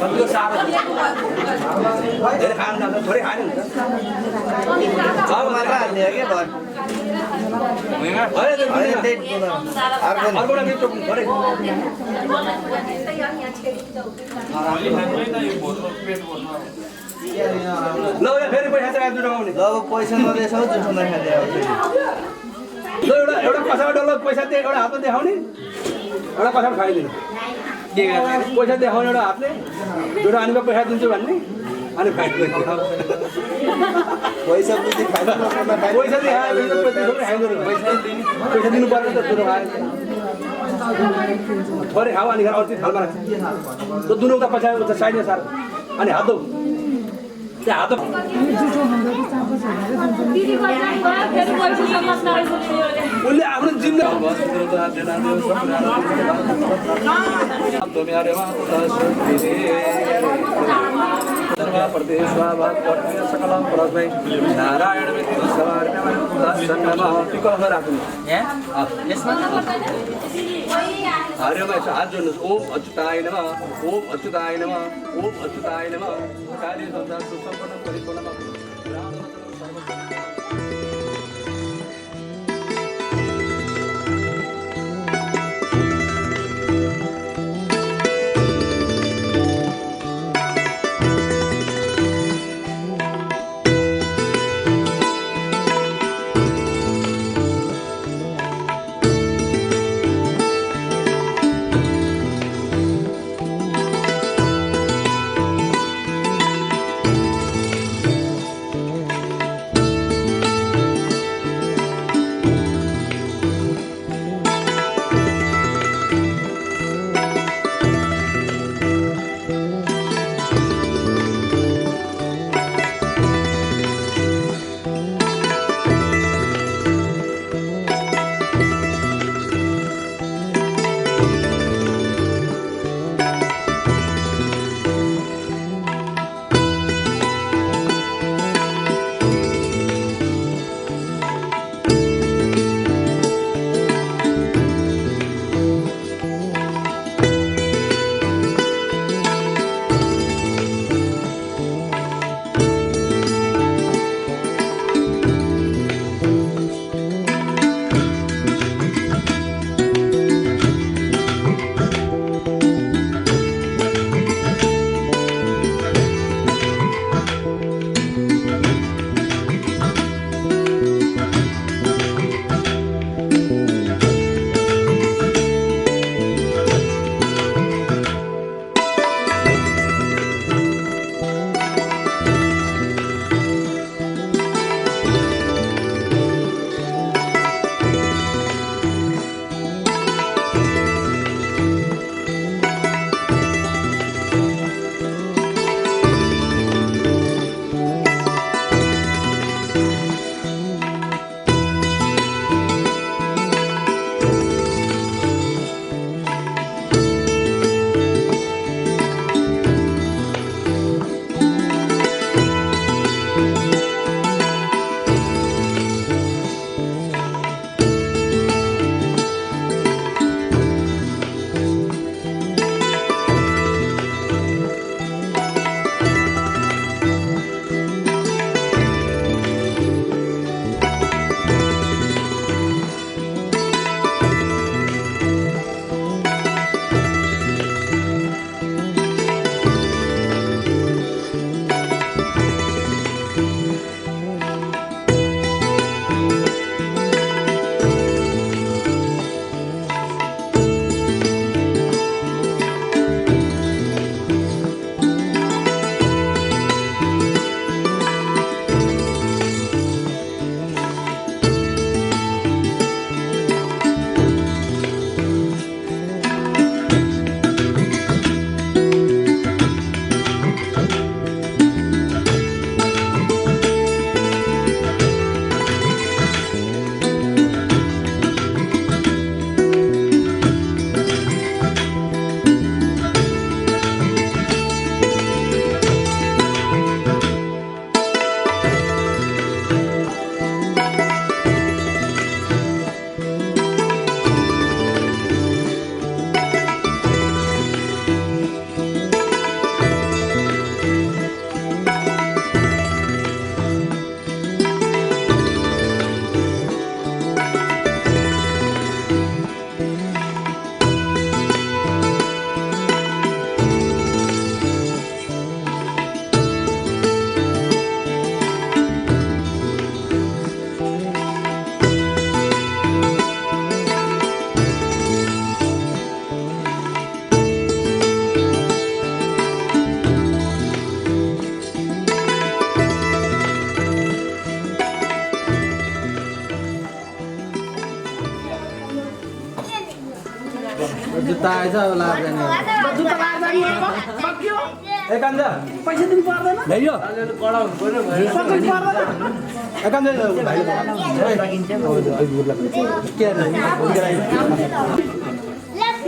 कतिको साह्रो धेरै खानु जान्छ थोरै खाने हुन्छ अब मात्र हाल्ने हो कि अर्कोलाई पनि चोक्नु थोरै ल फेरि पैसा चाहिँ दुईवटा आउने ल अब पैसा नदिएसम्म जुठो नखाने अब ल एउटा पछाडि डल्लो पैसा एउटा हातमा देखाउने एउटा पछाडि खाइदिनु पैसा देखाउने एउटा हातले दुईवटा आनीको पैसा दिन्छु भन्ने अनि खाइदिनु पैसा बुझी खानु पैसा देखायो पैसा दिनु पर्ने त दुलो खायो थोरै खाऊ अनि अर्को थालमा राख्छ त्यो दुनो उता पछाडि उता साइडमा सार अनि हात दौ त्यहाँ हात उसले आफ्नो जिम्मे नारायण हरिमा हात जोड्नुहोस् ओम अच्युताय नमः ओम अच्युताय नमः ओम अच्युताय नमः कार्य संसार सुसम्पन्न परिपूर्ण जुत्ता आएछ अब लाग्दैन जुत्ता लाएर जाने सक्यो एकान्त पैसा दिनु पर्दैन भइयो सक्नु पर्दैन एकान्त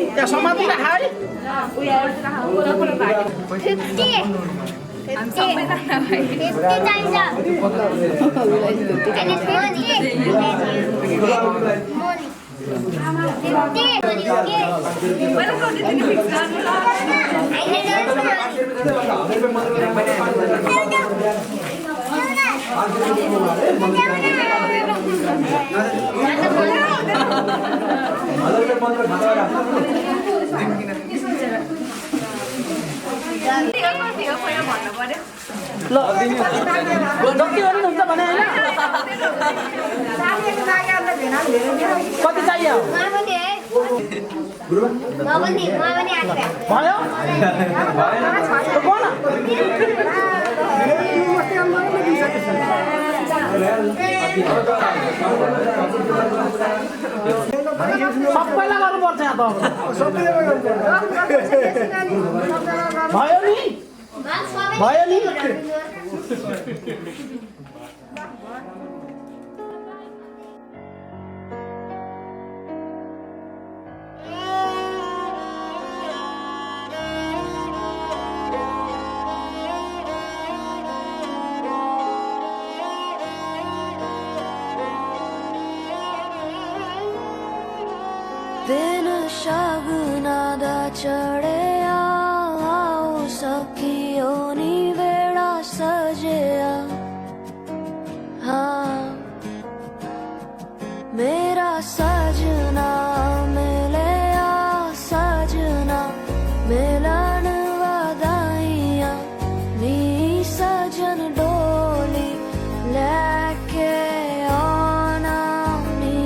त्यहाँ समातेर खाए ल जति पनि हुन्छ भने हैन कति चाहियो भयो सबैलाई गर्नुपर्छ यहाँ त भयो नि भयो नि दिन शगुना दा चढ़िया आओ सखियो नी वेड़ा सजिया हाँ मेरा सजना मिलिया सजना मिलन वदाइया नी सजन डोली लेके आना नी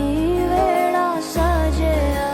वेड़ा सजिया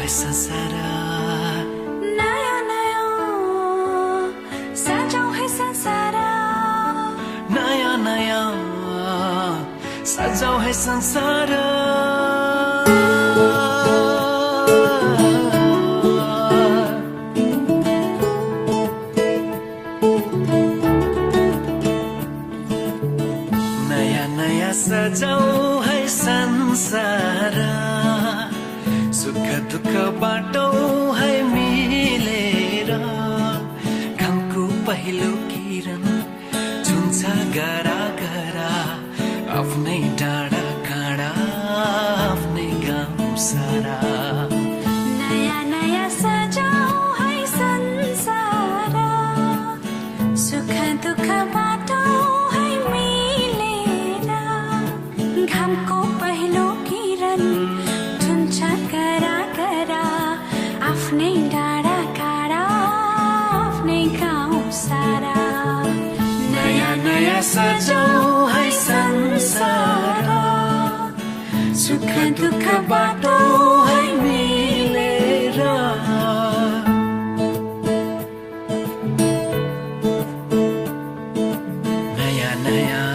है संसार नयाँ नयाँ सजाऊ है संसार नयाँ नयाँ सजाऊ है संसार नयाँ नयाँ सजाऊ है संसार सुख दुःख बाटो है मिलेर घामको पहिलो किरण छुन्छ गरा गरा आफ्नै डाँडा काँडा आफ्नै गाउँ सारा नयाँ नयाँ सजाऊ है संसार सुख दुःख बाटो है मिलेर घामको पहिलो किरण छुन्छ गरा गरा आफ्नै डाँडा काँडा आफ्नै गाउँ सारा नयाँ नयाँ सजाऊ है संसार सुख दुःख बाटो है मिलेर नयाँ नयाँ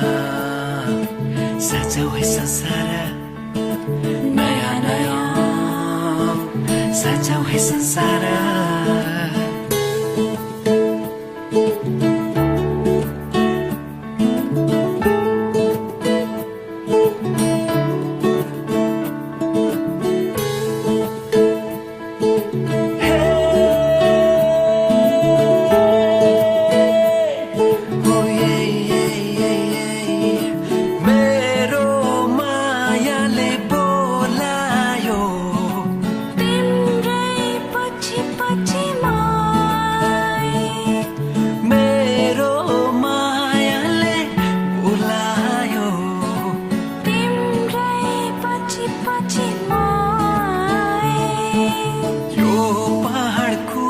सजाऊ है संसार नयाँ नयाँ सजाऊ है संसार मेरो मायाले बोलायो तिम्रै पछि पछि माए मेरो मायाले बोलायो तिम्रै पछि पछि माए यो पहाडको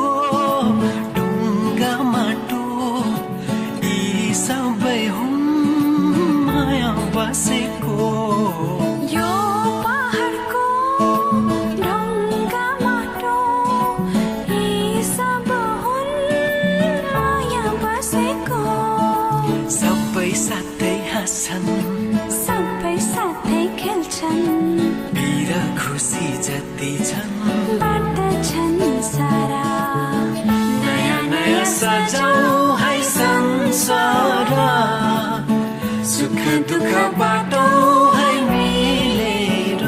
ढुङ्गा माटो यी सबै हुन् माया बसेको यो पहाडको ढुङ्गा माटो यी सब हुन् माया बसेको सबै साथै हाँस्छन् सबै साथै खेल्छन् वीर खुसी जति छन् बाँड्दछन् सारा नयाँ नयाँ सजाऊ है संसार सुख दुःख बाटो है मिलेर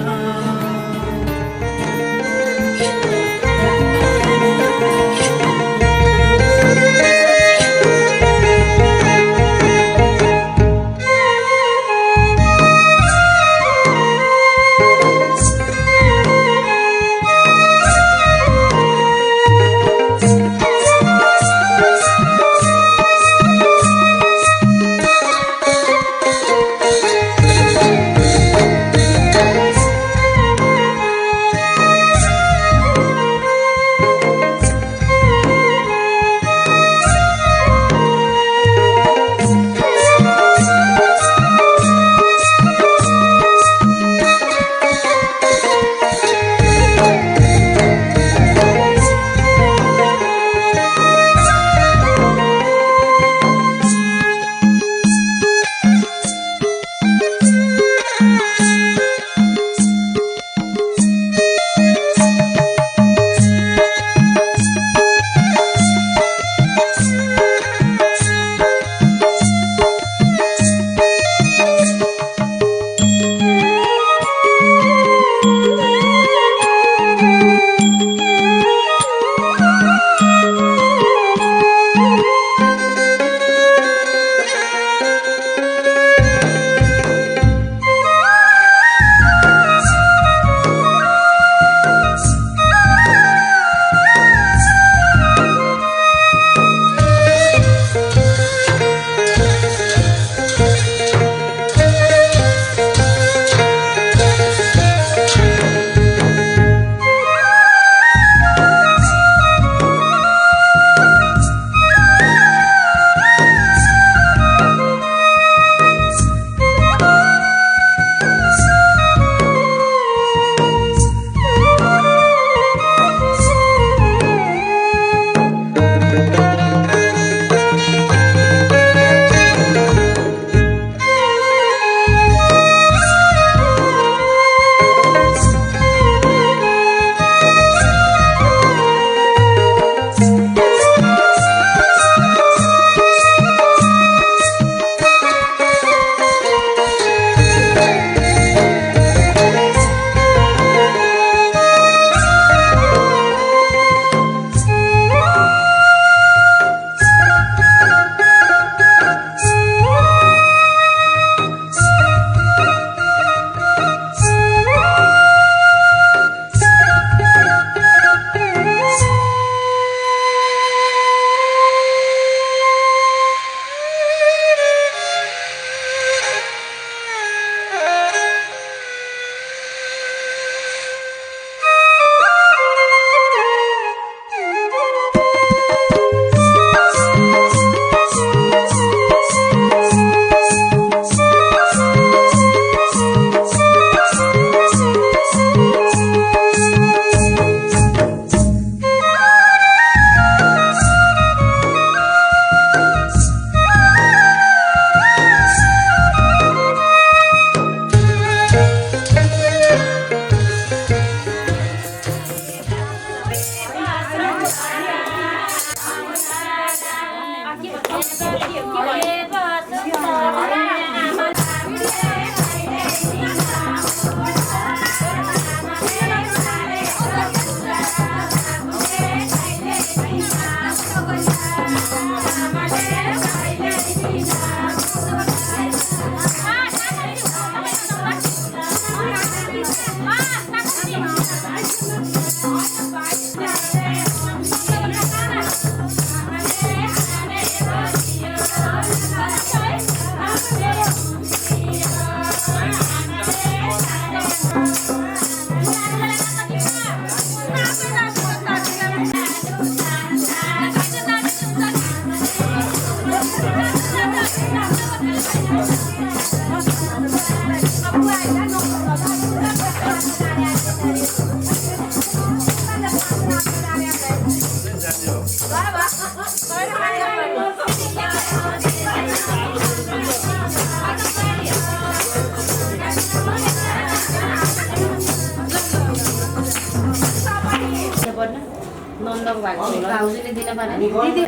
भाउजूले दिन पर्यो नि दिदी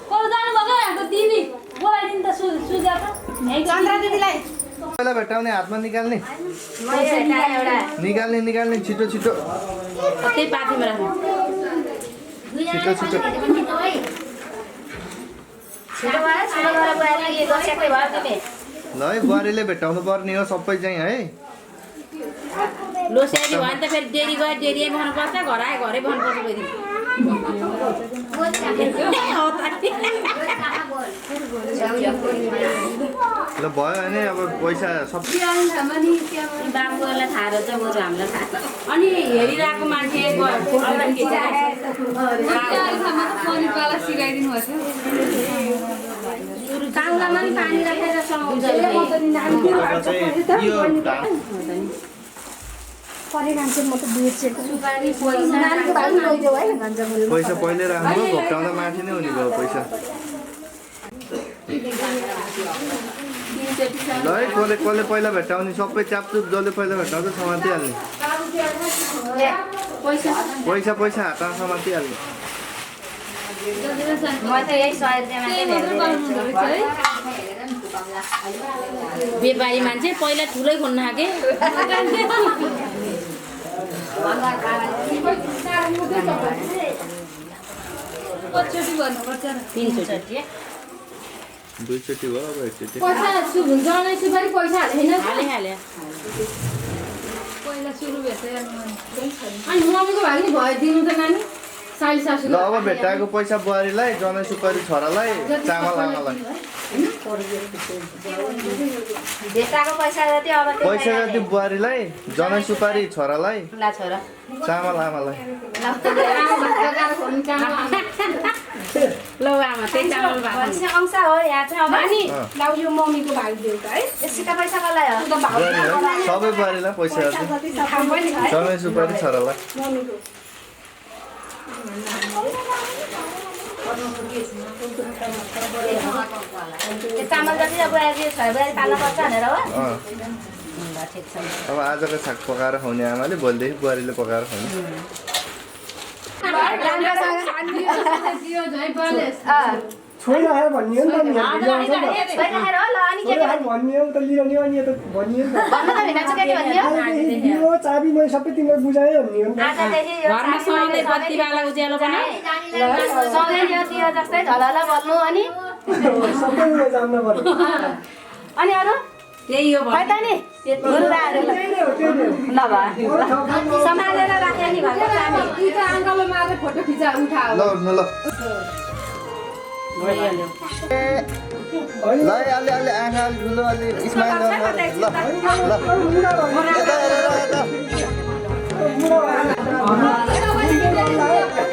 को जानु भएको हाम्रो दिदी बोलाइदिनु त सुजा त चन्द्र दिदीलाई पहिला भेटाउने हातमा निकाल्ने एउटा निकाल्ने निकाल्ने छिटो छिटो त्यही पाथीमा राख्नु छिटो छिटो छिटो गरेर बुहारी यो दसैँकै भयो तिमी ल है बुहारीले भेटाउनु पर्ने हो सबै चाहिँ है लोस्याली भयो नि त फेरि डेरी गयो डेरी भन्नुपर्छ घर आयो घरै भन्नुपर्छ फेरि ल भयो भने अब पैसा सब बाबुहरूलाई थाहा रहेछ बरु हामीलाई थाहा अनि हेरिरहेको मान्छे काउलामा पनि पानी राखेर सुहाउँछ पैसा पहिले राम्रो भोक्टाउँदा माथि नै हुने भयो पैसा ल है कसले कसले पहिला भेटाउने सबै चापचुप जसले पहिला भेटाउँछ समातिहाल्ने पैसा पैसा हातमा समातिहाल्ने म त यही 100 व्यापारी मान्छे पहिला ठुलै खोल्न आके दुईचोटि भयो अब एकचोटि पैसा हाले पहिला सुरु भेट्यो अनि मम्मीको भाइ नि भयो दिनु त नानी साली सासू ल अब भेटाएको पैसा बुहारीलाई जनै सुपारी छोरालाई चामल आमालाई भेटाको पैसा जति अब पैसा जति बुहारीलाई जनै सुपारी छोरालाई ला छोरा चामल आमालाई लौ आमा त्यही चामल भएको अंश हो यहाँ चाहिँ अब नि लाउ यो मम्मीको भाइ दियो त है यसका पैसा कसलाई हो बुहारीलाई सबै बुहारीलाई पैसा जति जनै सुपारी छोरालाई चामल जति अब बुहारी पाल्नु पर्छ भनेर हो अब आजको छाक पकाएर खुवाउने आमाले भोलिदेखि बुहारीले पकाएर खुवाउने छोरी आयो भन्ने हो नि त भन्ने हो त लिने अनि त भन्ने हो नि चाबी मैले सबै तिमीलाई बुझाएँ भन्ने हो नि घरमा सधैँ बत्तीवाला उज्यालो पनि सधैँ दियो जस्तै झलल बोल्नु अनि सबै जान्न पर्यो अनि अरू त्यही हो भयो त नि ल सम्हालेर राखे नि घरमा आङ्गलो मारेर फोटो खिचा उठा ल ल ल अलि अलि आँखा अलि ठुलो अलि स्माइल गर्नु ल ल